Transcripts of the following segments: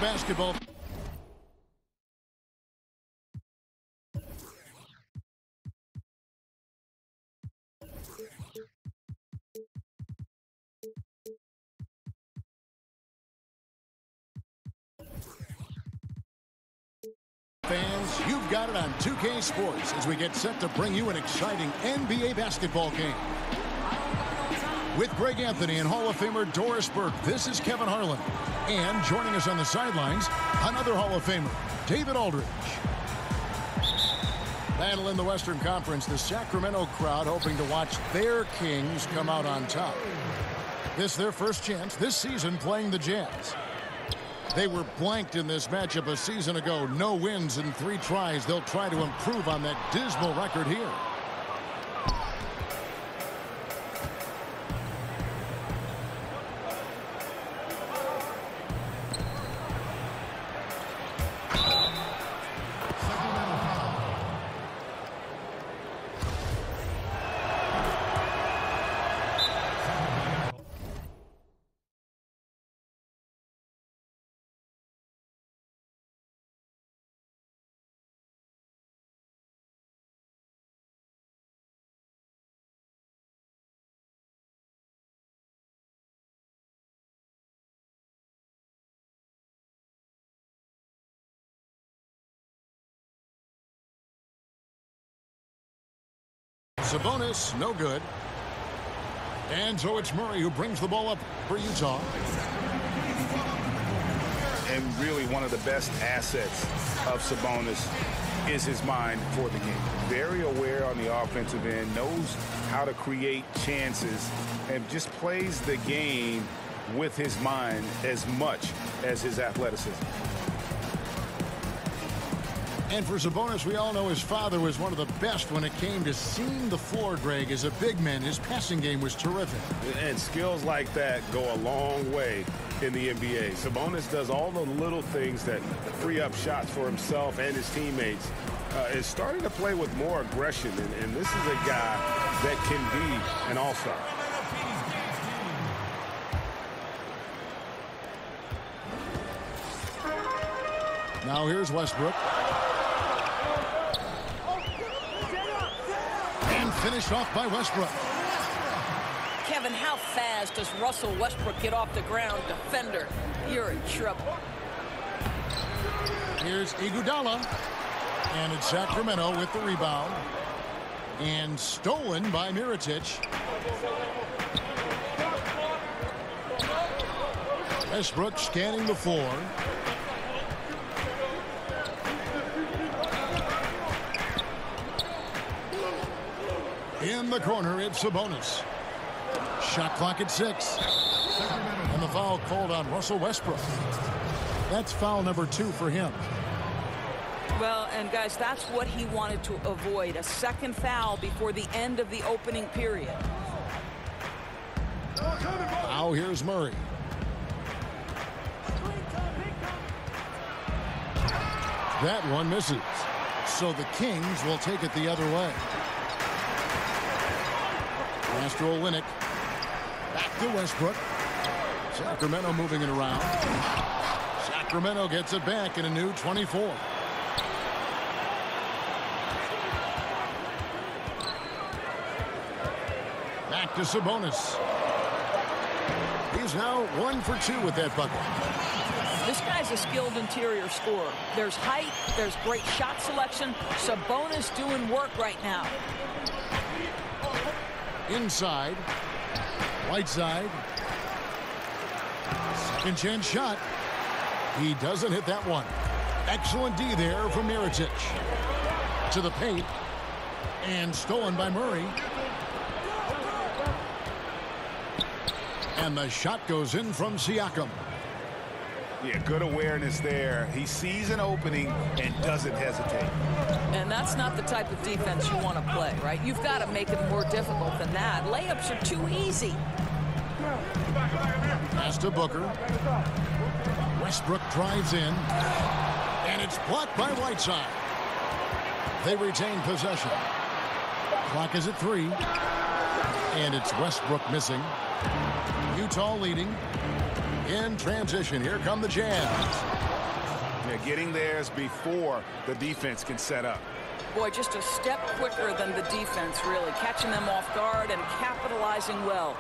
basketball. Fans, you've got it on 2K Sports as we get set to bring you an exciting NBA basketball game. With Greg Anthony and Hall of Famer Doris Burke, this is Kevin Harlan. And joining us on the sidelines, another Hall of Famer, David Aldridge. Battle in the Western Conference, the Sacramento crowd hoping to watch their Kings come out on top. This their first chance this season playing the Jazz. They were blanked in this matchup a season ago. No wins in 3 tries. They'll try to improve on that dismal record here. Sabonis, no good. And so it's Murray who brings the ball up for Utah. And really one of the best assets of Sabonis is his mind for the game. Very aware on the offensive end, knows how to create chances, and just plays the game with his mind as much as his athleticism. And for Sabonis, we all know his father was one of the best when it came to seeing the floor, Greg. As a big man, his passing game was terrific. And skills like that go a long way in the NBA. Sabonis does all the little things that free up shots for himself and his teammates. Is starting to play with more aggression, and this is a guy that can be an all-star. Now here's Westbrook. And finished off by Westbrook. Kevin, how fast does Russell Westbrook get off the ground? Defender, you're in trouble. Here's Iguodala. And it's Sacramento with the rebound. And stolen by Mirotic. Westbrook scanning the floor. In the corner, it's Sabonis. Shot clock at 6. And the foul called on Russell Westbrook. That's foul number 2 for him. Well, and guys, that's what he wanted to avoid. A second foul before the end of the opening period. Now here's Murray. That one misses. So the Kings will take it the other way. Master Olynyk. Back to Westbrook. Sacramento moving it around. Sacramento gets it back in a new 24. Back to Sabonis. He's now 1 for 2 with that bucket. This guy's a skilled interior scorer. There's height, there's great shot selection. Sabonis doing work right now. Inside. Whiteside. Second chance shot. He doesn't hit that one. Excellent D there from Mirotic. To the paint. And stolen by Murray. And the shot goes in from Siakam. Yeah, good awareness there. He sees an opening and doesn't hesitate. And that's not the type of defense you want to play, right? You've got to make it more difficult than that. Layups are too easy. Pass to Booker. Westbrook drives in. And it's blocked by Whiteside. They retain possession. Clock is at 3. And it's Westbrook missing. Utah leading. In transition, here come the Jazz. They're getting theirs before the defense can set up. Boy, just a step quicker than the defense, really, catching them off guard and capitalizing well.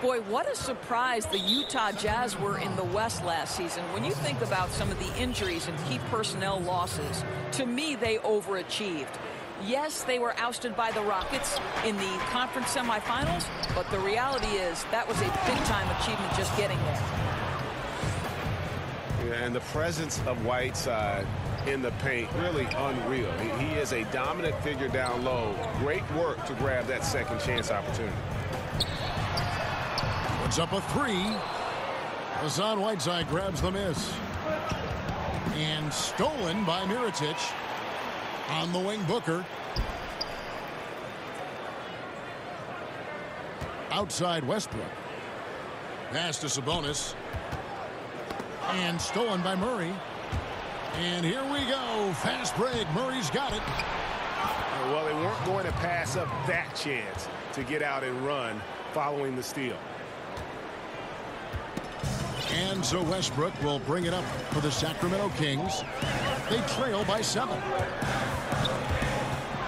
Boy, what a surprise the Utah Jazz were in the West last season. When you think about some of the injuries and key personnel losses, to me, they overachieved. Yes, they were ousted by the Rockets in the conference semifinals, but the reality is that was a big-time achievement just getting there. Yeah, and the presence of Whiteside in the paint, really unreal. He is a dominant figure down low. Great work to grab that second chance opportunity. Puts up a three. Hassan Whiteside grabs the miss. And stolen by Mirotic. On the wing, Booker. Outside Westbrook. Pass to Sabonis. And stolen by Murray. And here we go. Fast break. Murray's got it. Well, they weren't going to pass up that chance to get out and run following the steal. And so Westbrook will bring it up for the Sacramento Kings. They trail by 7.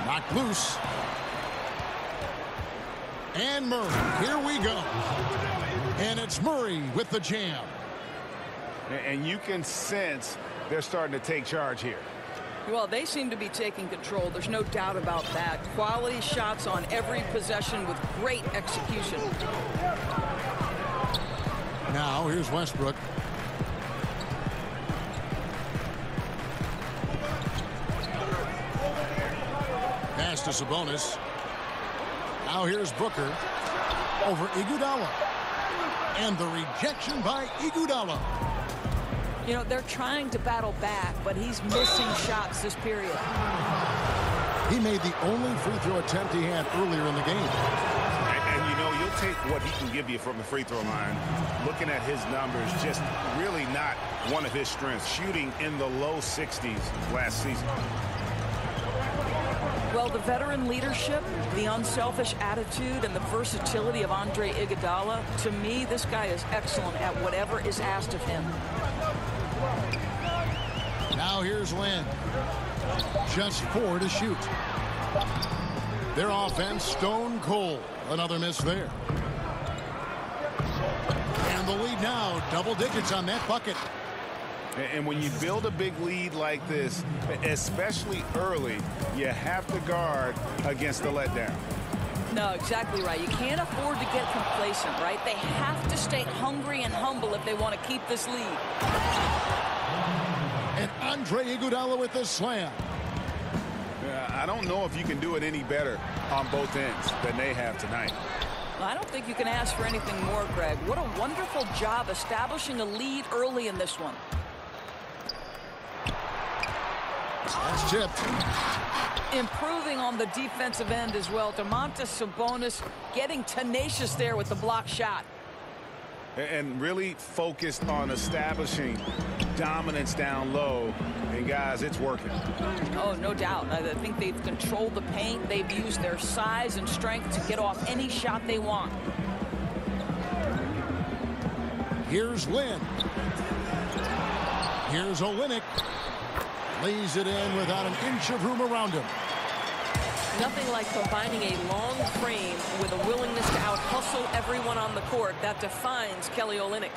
Knocked loose. And Murray. Here we go. And it's Murray with the jam. And you can sense they're starting to take charge here. Well, they seem to be taking control. There's no doubt about that. Quality shots on every possession with great execution. Now, here's Westbrook. Pass to Sabonis. Now here's Booker over Iguodala. And the rejection by Iguodala. You know, they're trying to battle back, but he's missing shots this period. He made the only free throw attempt he had earlier in the game. And you know, you'll take what he can give you from the free throw line. Looking at his numbers, just really not one of his strengths. Shooting in the low 60s last season. Well, the veteran leadership, the unselfish attitude, and the versatility of Andre Iguodala, to me, this guy is excellent at whatever is asked of him. Now here's Lynn. Just 4 to shoot. Their offense stone cold. Another miss there. And the lead now, double digits on that bucket. And when you build a big lead like this, especially early, you have to guard against the letdown. No, exactly right. You can't afford to get complacent, right? They have to stay hungry and humble if they want to keep this lead. And Andre Iguodala with the slam. I don't know if you can do it any better on both ends than they have tonight. I don't think you can ask for anything more, Greg. What a wonderful job establishing a lead early in this one. That's tipped. Improving on the defensive end as well. Domantas Sabonis getting tenacious there with the block shot. And really focused on establishing dominance down low. And, guys, it's working. Oh, no doubt. I think they've controlled the paint. They've used their size and strength to get off any shot they want. Here's Lynn. Here's Olynyk. Lays it in without an inch of room around him. Nothing like combining a long frame with a willingness to out-hustle everyone on the court. That defines Kelly Olynyk.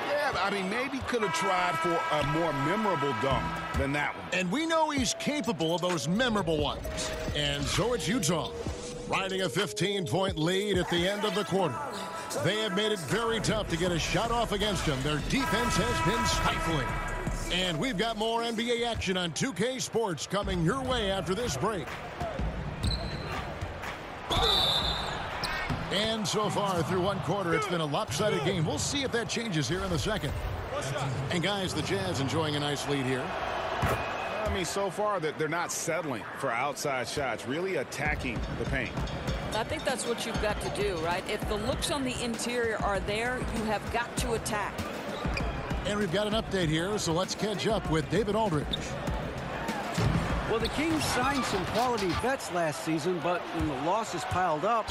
Yeah, I mean, maybe could have tried for a more memorable dunk than that one. And we know he's capable of those memorable ones. And so it's Utah, riding a 15-point lead at the end of the quarter. They have made it very tough to get a shot off against him. Their defense has been stifling. And we've got more NBA action on 2K Sports coming your way after this break. And so far through one quarter, it's been a lopsided game. We'll see if that changes here in the second. And guys, the Jazz enjoying a nice lead here. I mean, so far they're not settling for outside shots, really attacking the paint. I think that's what you've got to do, right? If the looks on the interior are there, you have got to attack. And we've got an update here, so let's catch up with David Aldridge. Well, the Kings signed some quality vets last season, but when the losses piled up,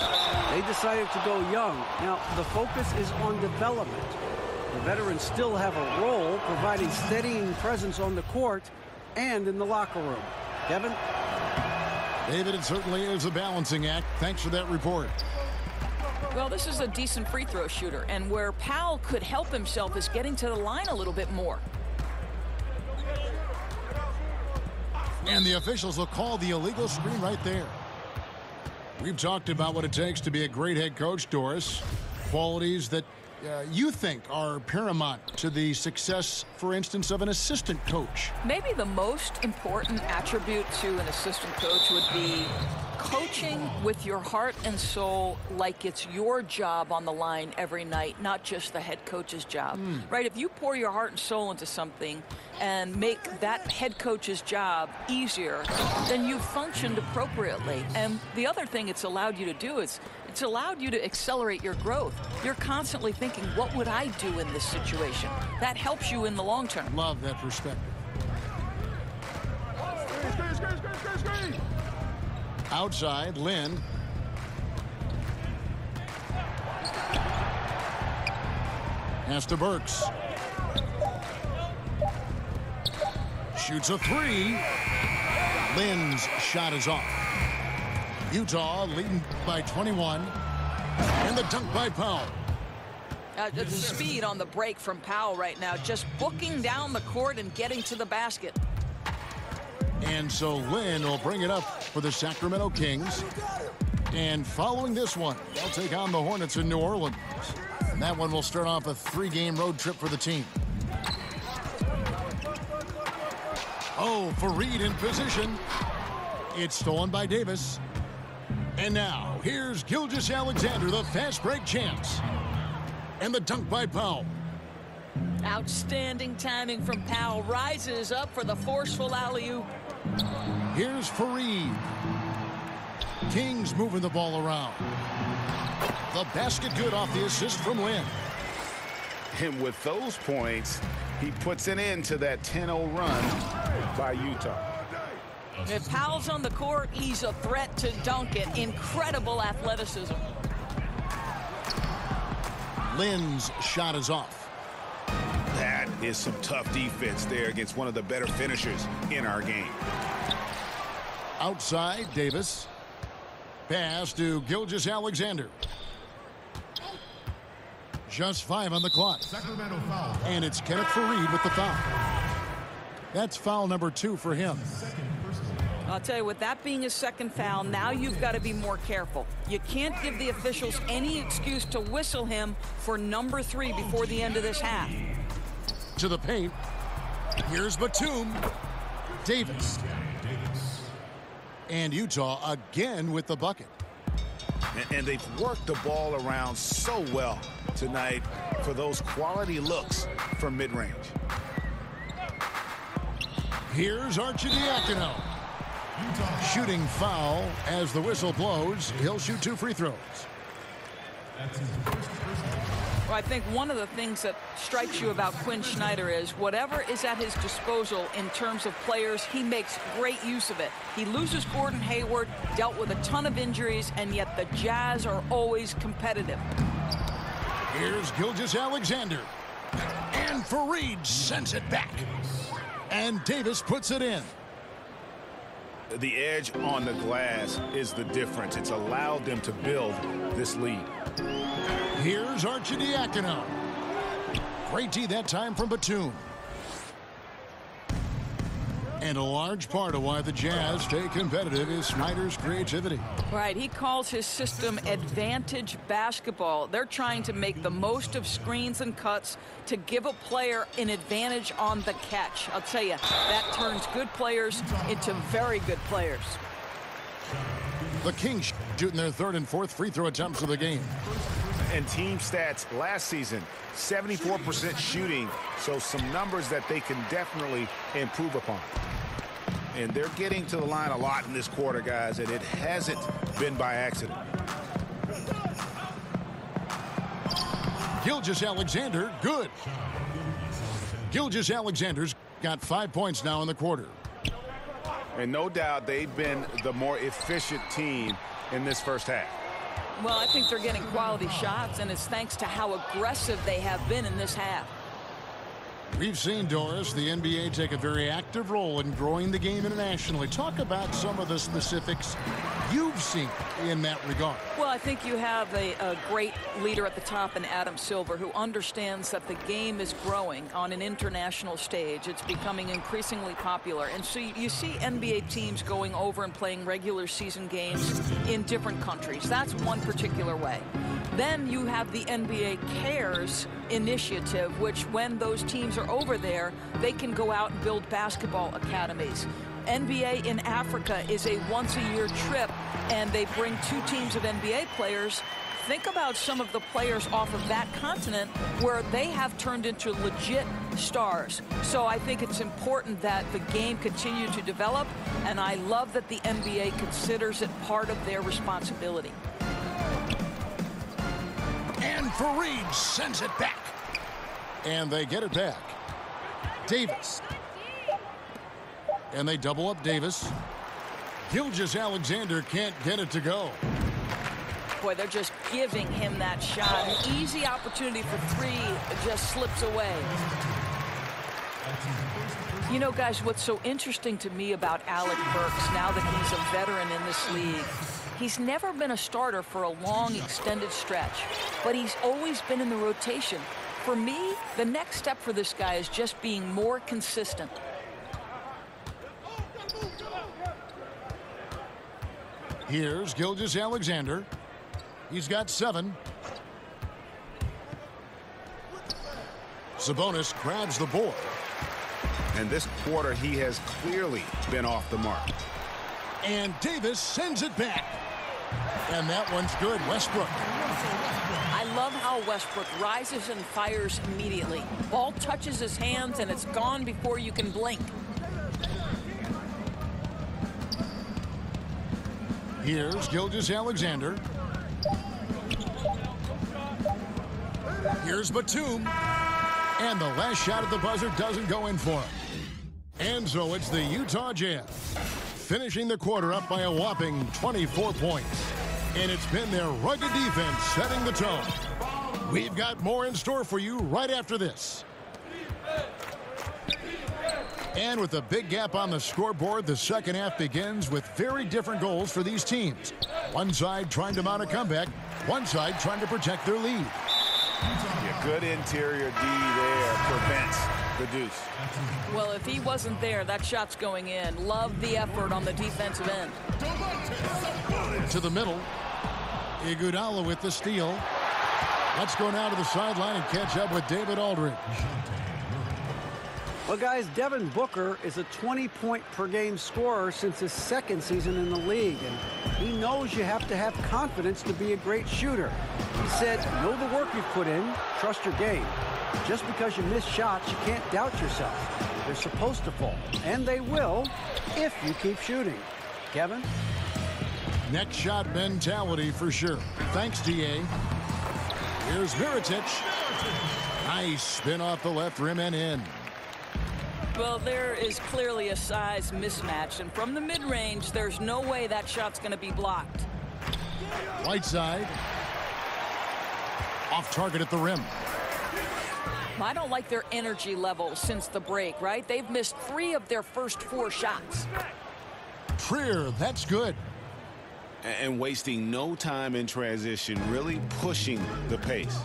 they decided to go young. Now, the focus is on development. The veterans still have a role, providing steadying presence on the court and in the locker room. Kevin? David, it certainly is a balancing act. Thanks for that report. Well, this is a decent free throw shooter, and where Powell could help himself is getting to the line a little bit more. And the officials will call the illegal screen right there. We've talked about what it takes to be a great head coach, Doris. Qualities that you think are paramount to the success, for instance, of an assistant coach. Maybe the most important attribute to an assistant coach would be coaching with your heart and soul like it's your job on the line every night, not just the head coach's job. Right? If you pour your heart and soul into something and make that head coach's job easier, then you've functioned appropriately. And the other thing it's allowed you to do is it's allowed you to accelerate your growth. You're constantly thinking, what would I do in this situation? That helps you in the long term. Love that perspective. Outside, Lynn. Pass to Burks. Shoots a three. Lynn's shot is off. Utah leading by 21. And the dunk by Powell. The speed on the break from Powell right now, just booking down the court and getting to the basket. And so Lynn will bring it up for the Sacramento Kings. And following this one, they'll take on the Hornets in New Orleans. And that one will start off a 3-game road trip for the team. Oh, Fareed in position. It's stolen by Davis. And now, here's Gilgeous-Alexander, the fast break chance. And the dunk by Powell. Outstanding timing from Powell. Rises up for the forceful alley-oop. Here's Fareed. Kings moving the ball around. The basket good off the assist from Lynn. And with those points, he puts an end to that 10-0 run by Utah. If Powell's on the court, he's a threat to dunk it. Incredible athleticism. Lynn's shot is off. That is some tough defense there against one of the better finishers in our game. Outside, Davis. Pass to Gilgeous-Alexander. Just 5 on the clock. Sacramento foul. And it's Kenneth Fareed with the foul. That's foul number 2 for him. I'll tell you, with that being his second foul, now you've got to be more careful. You can't give the officials any excuse to whistle him for number 3 before the end of this half. To the paint. Here's Batum. Davis. And Utah again with the bucket. And they've worked the ball around so well tonight for those quality looks from mid-range. Here's Arcidiacono. Shooting foul as the whistle blows. He'll shoot 2 free throws. Well, I think one of the things that strikes you about Quinn Snyder is whatever is at his disposal in terms of players, he makes great use of it. He loses Gordon Hayward, dealt with a ton of injuries, and yet the Jazz are always competitive. Here's Gilgeous-Alexander. And Fareed sends it back. And Davis puts it in. The edge on the glass is the difference. It's allowed them to build this lead. Here's Arcidiacono. Great D that time from Batum. And a large part of why the Jazz stay competitive is Snyder's creativity. Right, he calls his system advantage basketball. They're trying to make the most of screens and cuts to give a player an advantage on the catch. I'll tell you, that turns good players into very good players. The Kings shooting their 3rd and 4th free throw attempts of the game. And team stats last season, 74% shooting, so some numbers that they can definitely improve upon. And they're getting to the line a lot in this quarter, guys, and it hasn't been by accident. Gilgeous-Alexander, good. Gilgeous-Alexander's got 5 points now in the quarter. And no doubt they've been the more efficient team in this first half. Well, I think they're getting quality shots, and it's thanks to how aggressive they have been in this half. We've seen, Doris, the NBA take a very active role in growing the game internationally. Talk about some of the specifics you've seen in that regard. Well, I think you have a great leader at the top in Adam Silver, who understands that the game is growing on an international stage. It's becoming increasingly popular. And so you see NBA teams going over and playing regular season games in different countries. That's one particular way. Then you have the NBA Cares initiative, which when those teams are over there, they can go out and build basketball academies. NBA in Africa is a once-a-year trip, and they bring 2 teams of NBA players. Think about some of the players off of that continent where they have turned into legit stars. So I think it's important that the game continue to develop, and I love that the NBA considers it part of their responsibility. And Fareed sends it back. And they get it back. Davis. And they double up Davis. Gilgeous-Alexander can't get it to go. Boy, they're just giving him that shot. An easy opportunity for 3 just slips away. You know, guys, what's so interesting to me about Alec Burks, now that he's a veteran in this league, he's never been a starter for a long, extended stretch, but he's always been in the rotation. For me, the next step for this guy is just being more consistent. Here's Gilgeous-Alexander. He's got 7. Sabonis grabs the board. And this quarter, he has clearly been off the mark. And Davis sends it back. And that one's good. Westbrook. I love how Westbrook rises and fires immediately. Ball touches his hands, and it's gone before you can blink. Here's Gilgeous-Alexander. Here's Batum. And the last shot at the buzzer doesn't go in for him. And so it's the Utah Jazz finishing the quarter up by a whopping 24 points. And it's been their rugged defense setting the tone. We've got more in store for you right after this. And with a big gap on the scoreboard, the second half begins with very different goals for these teams. One side trying to mount a comeback, one side trying to protect their lead. Yeah, good interior D there prevents the deuce. Well, if he wasn't there, that shot's going in. Love the effort on the defensive end. To the middle. Iguodala with the steal. Let's go now to the sideline and catch up with David Aldridge. Well, guys, Devin Booker is a 20-point-per-game scorer since his second season in the league, and he knows you have to have confidence to be a great shooter. He said, know the work you've put in, trust your game. Just because you miss shots, you can't doubt yourself. They're supposed to fall, and they will if you keep shooting. Kevin? Next shot mentality for sure. Thanks, D.A. Here's Mirotic. Nice spin off the left rim and in. Well, there is clearly a size mismatch, and from the mid-range, there's no way that shot's going to be blocked. Whiteside. Off target at the rim. I don't like their energy level since the break, right? They've missed 3 of their first 4 shots. Trier, that's good. And wasting no time in transition, really pushing the pace.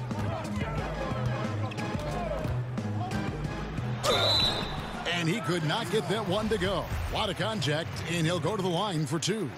And he could not get that one to go. A lot of contact, and he'll go to the line for 2.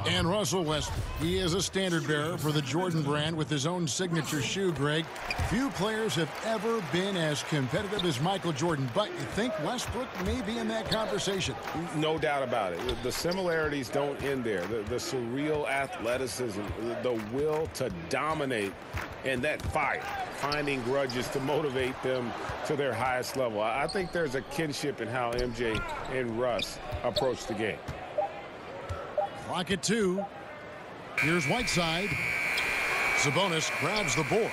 And Russell Westbrook, he is a standard bearer for the Jordan brand with his own signature shoe, Greg. Few players have ever been as competitive as Michael Jordan, but you think Westbrook may be in that conversation? No doubt about it. The similarities don't end there. The surreal athleticism, the will to dominate, and that fire, finding grudges to motivate them to their highest level. I think there's a kinship in how MJ and Russ approach the game. Clock at 2. Here's Whiteside. Sabonis grabs the board.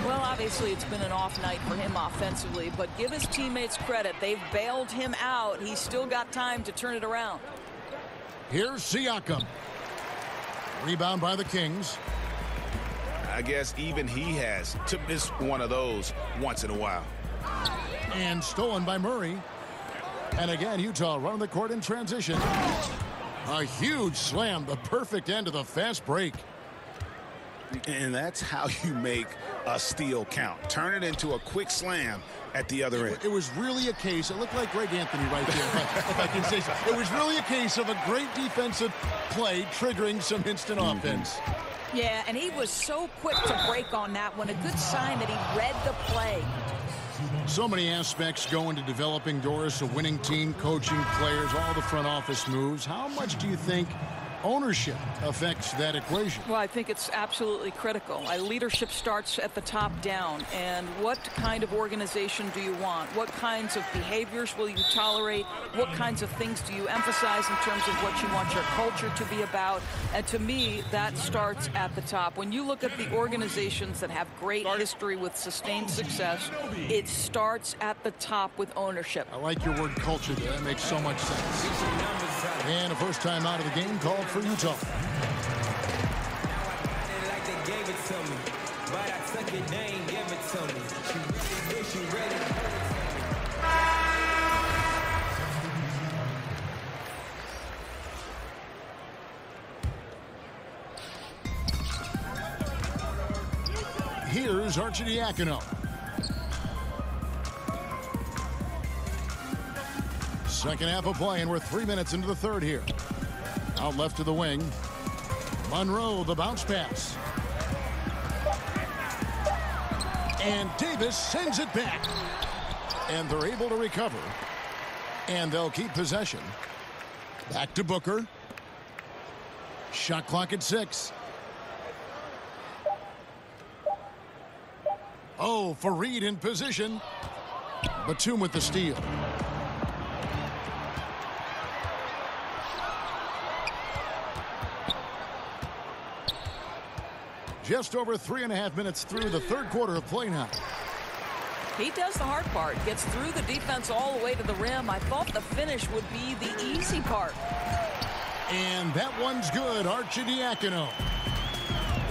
Well, obviously, it's been an off night for him offensively, but give his teammates credit. They've bailed him out. He's still got time to turn it around. Here's Siakam. Rebound by the Kings. I guess even he has to miss one of those once in a while. And stolen by Murray. And again, Utah running the court in transition. A huge slam, the perfect end of the fast break. And that's how you make a steal count. Turn it into a quick slam at the other end. It was really a case, it looked like Greg Anthony right there, if I can say so. It was really a case of a great defensive play triggering some instant offense. Yeah, and he was so quick to break on that one. A good sign that he read the play. So many aspects go into developing, Doris, a winning team, coaching, players, all the front office moves. How much do you think ownership affects that equation? Well, I think it's absolutely critical. Leadership starts at the top down. And what kind of organization do you want? What kinds of behaviors will you tolerate? What kinds of things do you emphasize in terms of what you want your culture to be about? And to me, that starts at the top. When you look at the organizations that have great history with sustained success, it starts at the top with ownership. I like your word culture there. That makes so much sense. And a first time out of the game called for Utah. Here's Arcidiacono. Second half of play, and we're 3 minutes into the third here. Out left to the wing. Monroe, the bounce pass. And Davis sends it back. And they're able to recover. And they'll keep possession. Back to Booker. Shot clock at 6. Oh, Fareed in position. Batum with the steal. Just over 3.5 minutes through the third quarter of play now. He does the hard part, gets through the defense all the way to the rim. I thought the finish would be the easy part. And that one's good, Arcidiacono.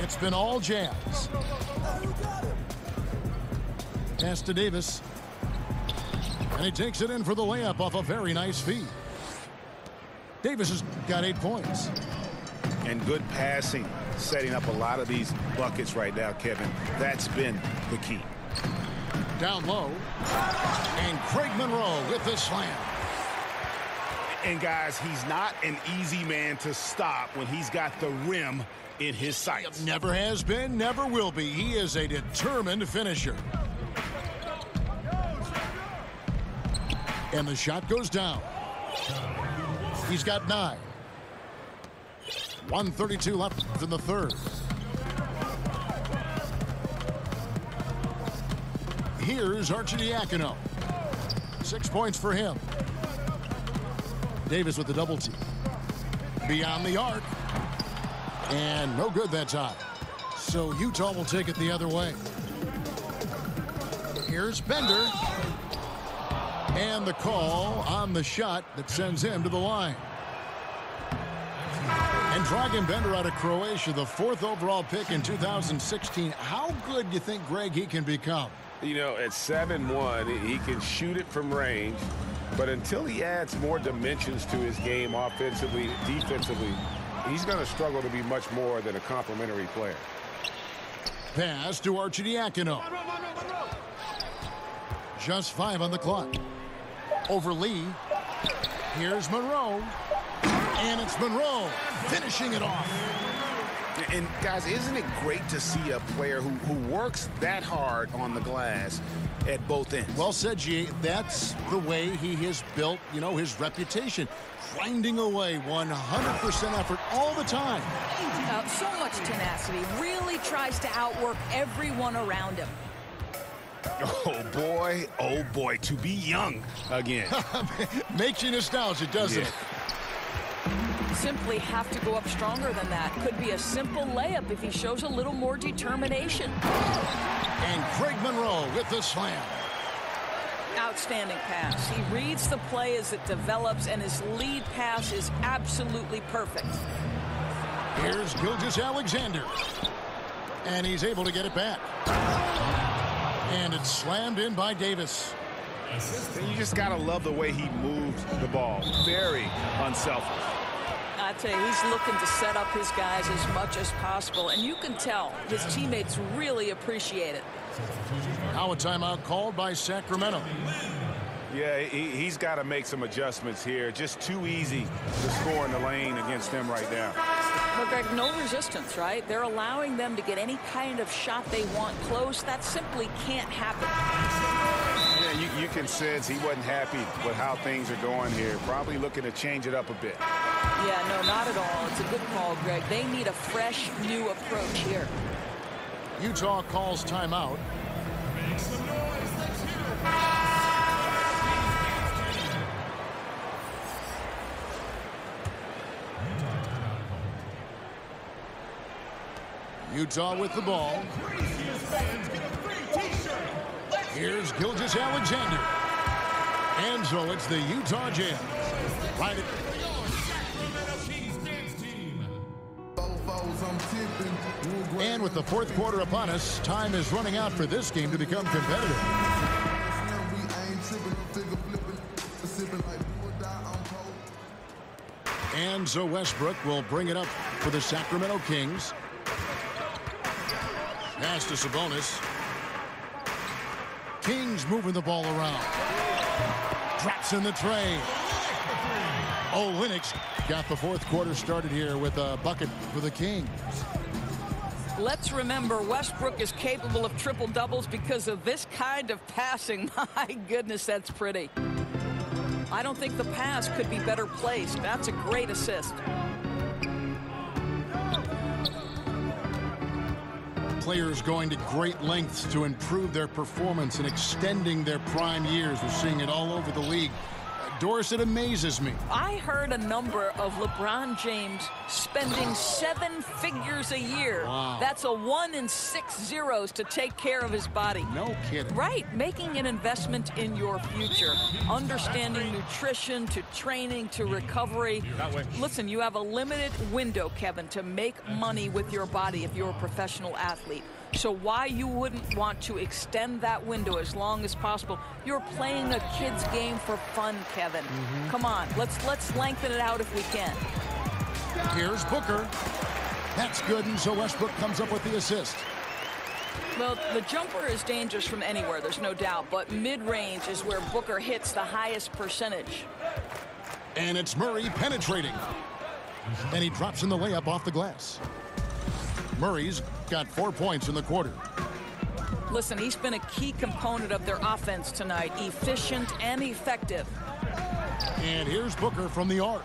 It's been all Jazz. Pass to Davis. And he takes it in for the layup off a very nice feed. Davis has got 8 points. And good passing, setting up a lot of these buckets right now, Kevin. That's been the key. Down low. And Craig Monroe with the slam. And guys, he's not an easy man to stop when he's got the rim in his sights. Never has been, never will be. He is a determined finisher. And the shot goes down. He's got 9. 1:32 left in the third. Here's Arcidiacono. 6 points for him. Davis with the double team. Beyond the arc. And no good that time. So Utah will take it the other way. Here's Bender. And the call on the shot that sends him to the line. And Dragan Bender out of Croatia, the 4th overall pick in 2016. How good do you think, Greg, he can become? You know, at 7'1", he can shoot it from range. But until he adds more dimensions to his game offensively, defensively, he's going to struggle to be much more than a complimentary player. Pass to Arcidiacono. Just 5 on the clock. Over Lee. Here's Monroe. And it's Monroe finishing it off. And guys, isn't it great to see a player who works that hard on the glass at both ends? Well said, G. That's the way he has built, you know, his reputation. Grinding away, 100% effort all the time. So much tenacity. Really tries to outwork everyone around him. Oh boy, to be young again. Makes you nostalgic, doesn't it? Simply have to go up stronger than that. Could be a simple layup if he shows a little more determination. And Craig Monroe with the slam. Outstanding pass. He reads the play as it develops, and his lead pass is absolutely perfect. Here's Gilgeous-Alexander. And he's able to get it back. And it's slammed in by Davis. And you just got to love the way he moves the ball. Very unselfish. I tell you, he's looking to set up his guys as much as possible. And you can tell his teammates really appreciate it. Now a timeout called by Sacramento. Yeah, he's got to make some adjustments here. Just too easy to score in the lane against them right now. But Greg, no resistance, right? They're allowing them to get any kind of shot they want close. That simply can't happen. Yeah, you can sense he wasn't happy with how things are going here. Probably looking to change it up a bit. Yeah, no, not at all. It's a good call, Greg. They need a fresh, new approach here. Utah calls timeout. Make some noise. Let's hear it. Utah with the ball. Here's Gilgeous-Alexander. And so it's the Utah Jazz. Right at and with the fourth quarter upon us, time is running out for this game to become competitive. And so Westbrook will bring it up for the Sacramento Kings. Pass to Sabonis. Kings moving the ball around. Drops in the tray. Olynyk got the fourth quarter started here with a bucket for the Kings. Let's remember, Westbrook is capable of triple-doubles because of this kind of passing. My goodness, that's pretty. I don't think the pass could be better placed. That's a great assist. Players going to great lengths to improve their performance and extending their prime years. We're seeing it all over the league. Doris, it amazes me. I heard a number of LeBron James spending 7 figures a year. Wow. That's a 1 in 6 zeros to take care of his body. No kidding. Right, making an investment in your future. Understanding nutrition to training to recovery. Listen, you have a limited window, Kevin, to make money with your body if you're a professional athlete. So why you wouldn't want to extend that window as long as possible? You're playing a kid's game for fun, Kevin. Come on, let's lengthen it out if we can. Here's Booker. That's good, and so Westbrook comes up with the assist. Well, the jumper is dangerous from anywhere, there's no doubt, but mid-range is where Booker hits the highest percentage. And it's Murray penetrating. And he drops in the layup off the glass. Murray's got 4 points in the quarter. Listen, he's been a key component of their offense tonight, efficient and effective. And here's Booker from the arc.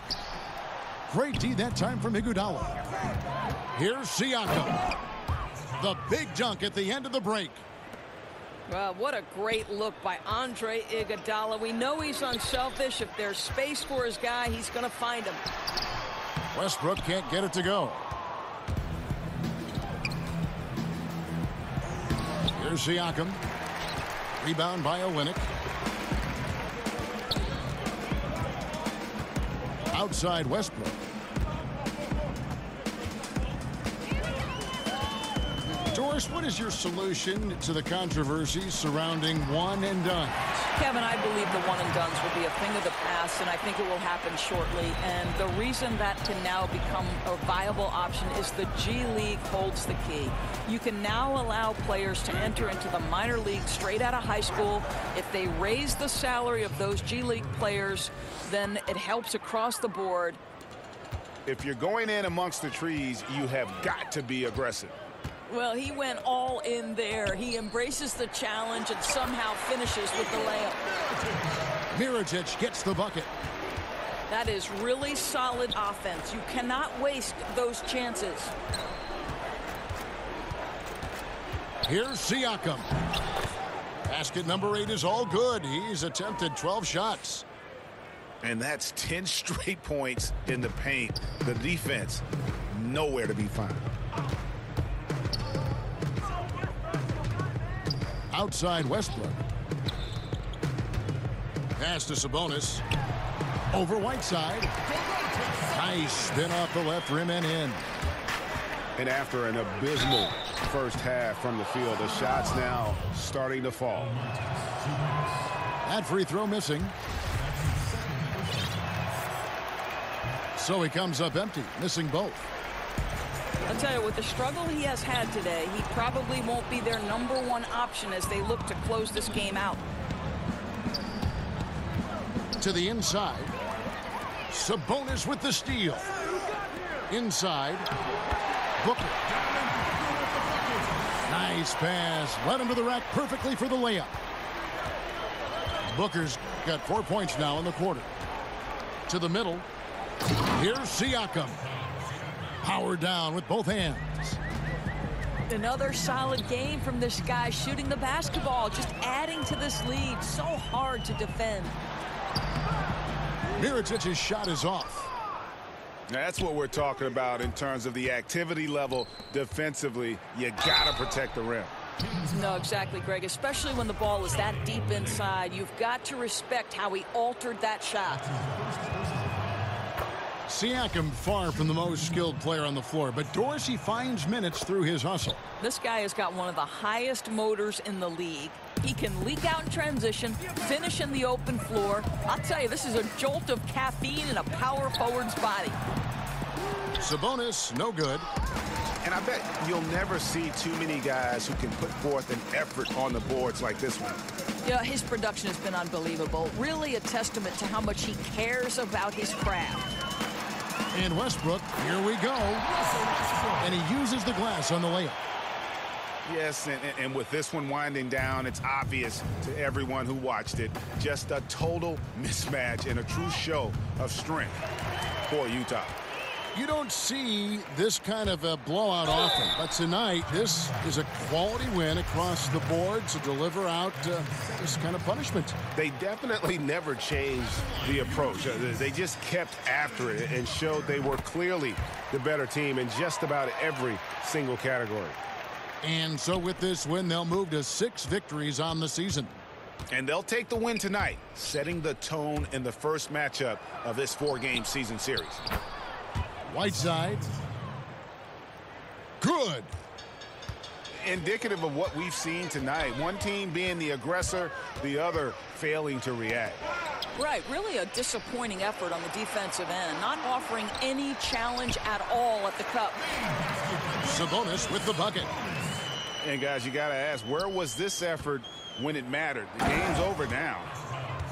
Great D that time from Iguodala. Here's Siakam. The big dunk at the end of the break. Well, what a great look by Andre Iguodala. We know he's unselfish. If there's space for his guy, he's going to find him. Westbrook can't get it to go. Here's Siakam. Rebound by Olynyk. Outside Westbrook. Doris, what is your solution to the controversy surrounding one and done? Kevin, I believe the one and dones will be a thing of the past, and I think it will happen shortly. And the reason that can now become a viable option is the G League holds the key. You can now allow players to enter into the minor league straight out of high school. If they raise the salary of those G League players, then it helps across the board. If you're going in amongst the trees, you have got to be aggressive. Well, he went all in there. He embraces the challenge and somehow finishes with the layup. Mirotic gets the bucket. That is really solid offense. You cannot waste those chances. Here's Siakam. Basket number 8 is all good. He's attempted 12 shots. And that's 10 straight points in the paint. The defense, nowhere to be found. Outside Westbrook. Pass to Sabonis. Over Whiteside. Nice spin off the left rim and in. And after an abysmal first half from the field, the shots now starting to fall. That free throw missing. So he comes up empty, missing both. I'll tell you, with the struggle he has had today, he probably won't be their #1 option as they look to close this game out. To the inside. Sabonis with the steal. Inside. Booker. Nice pass. Led him to the rack perfectly for the layup. Booker's got 4 points now in the quarter. To the middle. Here's Siakam. Power down with both hands. Another solid game from this guy shooting the basketball, just adding to this lead. So hard to defend. Mirotic's shot is off. Now, that's what we're talking about in terms of the activity level defensively. You got to protect the rim. No, exactly, Greg. Especially when the ball is that deep inside. You've got to respect how he altered that shot. Siakam far from the most skilled player on the floor, but Dorsey finds minutes through his hustle. This guy has got one of the highest motors in the league. He can leak out in transition, finish in the open floor. I'll tell you, this is a jolt of caffeine in a power forward's body. Sabonis, no good. And I bet you'll never see too many guys who can put forth an effort on the boards like this one. Yeah, his production has been unbelievable. Really a testament to how much he cares about his craft. And Westbrook, here we go. And he uses the glass on the layup. Yes, and with this one winding down, it's obvious to everyone who watched it. Just a total mismatch and a true show of strength for Utah. You don't see this kind of a blowout often, but tonight this is a quality win across the board to deliver out this kind of punishment. They definitely never changed the approach. They just kept after it and showed they were clearly the better team in just about every single category. And so with this win, they'll move to 6 victories on the season. And they'll take the win tonight, setting the tone in the first matchup of this 4-game season series. Whiteside. Good. Indicative of what we've seen tonight. One team being the aggressor, the other failing to react. Right, really a disappointing effort on the defensive end, not offering any challenge at all at the cup. Sabonis with the bucket. And guys, you got to ask, where was this effort when it mattered? The game's over now.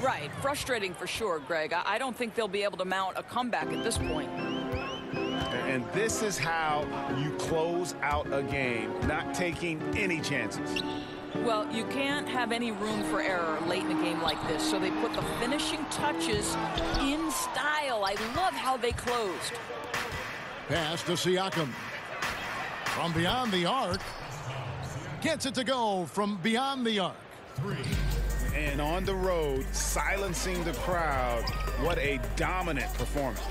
Right, frustrating for sure, Greg. I don't think they'll be able to mount a comeback at this point. And this is how you close out a game, not taking any chances. Well, you can't have any room for error late in a game like this, so they put the finishing touches in style. I love how they closed. Pass to Siakam. From beyond the arc. Gets it to go from beyond the arc. 3. And on the road, silencing the crowd. What a dominant performance.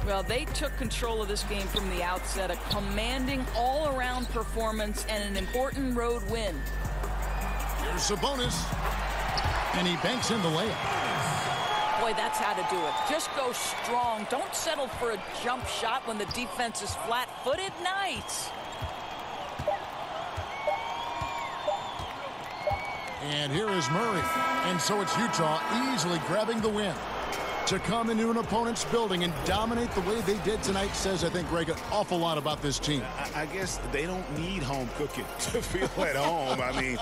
Well, they took control of this game from the outset, a commanding all-around performance and an important road win. Here's Sabonis. And he banks in the layup. Boy, that's how to do it. Just go strong. Don't settle for a jump shot when the defense is flat-footed. Nice. And here is Murray. And so it's Utah easily grabbing the win. To come into an opponent's building and dominate the way they did tonight says, I think, Greg, an awful lot about this team. I guess they don't need home cooking to feel at home. I mean,